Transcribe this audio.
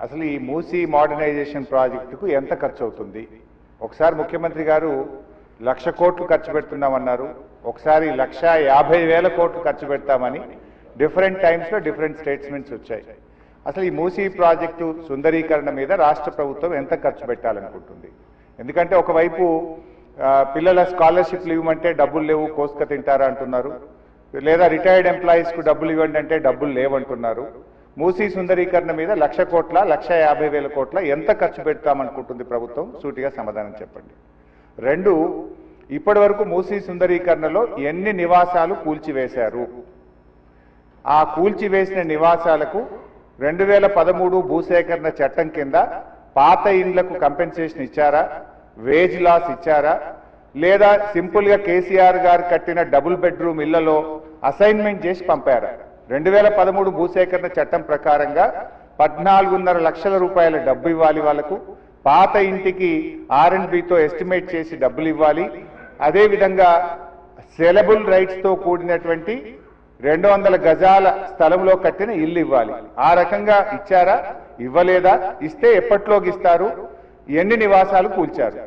అసలు ఈ మూసీ మోడర్నైజేషన్ ప్రాజెక్టుకు ఎంత ఖర్చు అవుతుంది? ఒకసారి ముఖ్యమంత్రి గారు 1,00,000 కోట్లు ఖర్చు పెడుతున్నామన్నారు, ఒకసారి 1,50,000 కోట్లు ఖర్చు పెడతామని డిఫరెంట్ టైమ్స్లో డిఫరెంట్ స్టేట్మెంట్స్ వచ్చాయి. అసలు ఈ మూసీ ప్రాజెక్టు సుందరీకరణ మీద రాష్ట్ర ప్రభుత్వం ఎంత ఖర్చు పెట్టాలనుకుంటుంది? ఎందుకంటే ఒకవైపు పిల్లల స్కాలర్షిప్లు ఇవ్వమంటే డబ్బులు లేవు, కోసుక తింటారా అంటున్నారు, లేదా రిటైర్డ్ ఎంప్లాయీస్కు డబ్బులు ఇవ్వండి అంటే డబ్బులు లేవంటున్నారు. మూసీ సుందరీకరణ మీద 1,00,000 కోట్ల 1,50,000 కోట్ల ఎంత ఖర్చు పెడతామనుకుంటుంది ప్రభుత్వం? సూటిగా సమాధానం చెప్పండి. 2, ఇప్పటి వరకు మూసీ సుందరీకరణలో ఎన్ని నివాసాలు కూల్చివేశారు? ఆ కూల్చివేసిన నివాసాలకు 2013 భూసేకరణ చట్టం కింద పాత ఇండ్లకు కంపెన్సేషన్ ఇచ్చారా? వేజ్ లాస్ ఇచ్చారా? లేదా సింపుల్గా కేసీఆర్ గారు కట్టిన డబుల్ బెడ్రూమ్ ఇళ్లలో అసైన్మెంట్ చేసి పంపారా? 2013 భూసేకరణ చట్టం ప్రకారంగా 14.5 లక్షల రూపాయల డబ్బు ఇవ్వాలి వాళ్లకు, పాత ఇంటికి R&Bతో ఎస్టిమేట్ చేసి డబ్బులు ఇవ్వాలి, అదేవిధంగా సెలబుల్ రైట్స్తో కూడినటువంటి 200 గజాల స్థలంలో కట్టిన ఇల్లు ఇవ్వాలి. ఆ రకంగా ఇచ్చారా? ఇవ్వలేదా? ఇస్తే ఎప్పట్లోకి ఇస్తారు? ఎన్ని నివాసాలు కూల్చారు?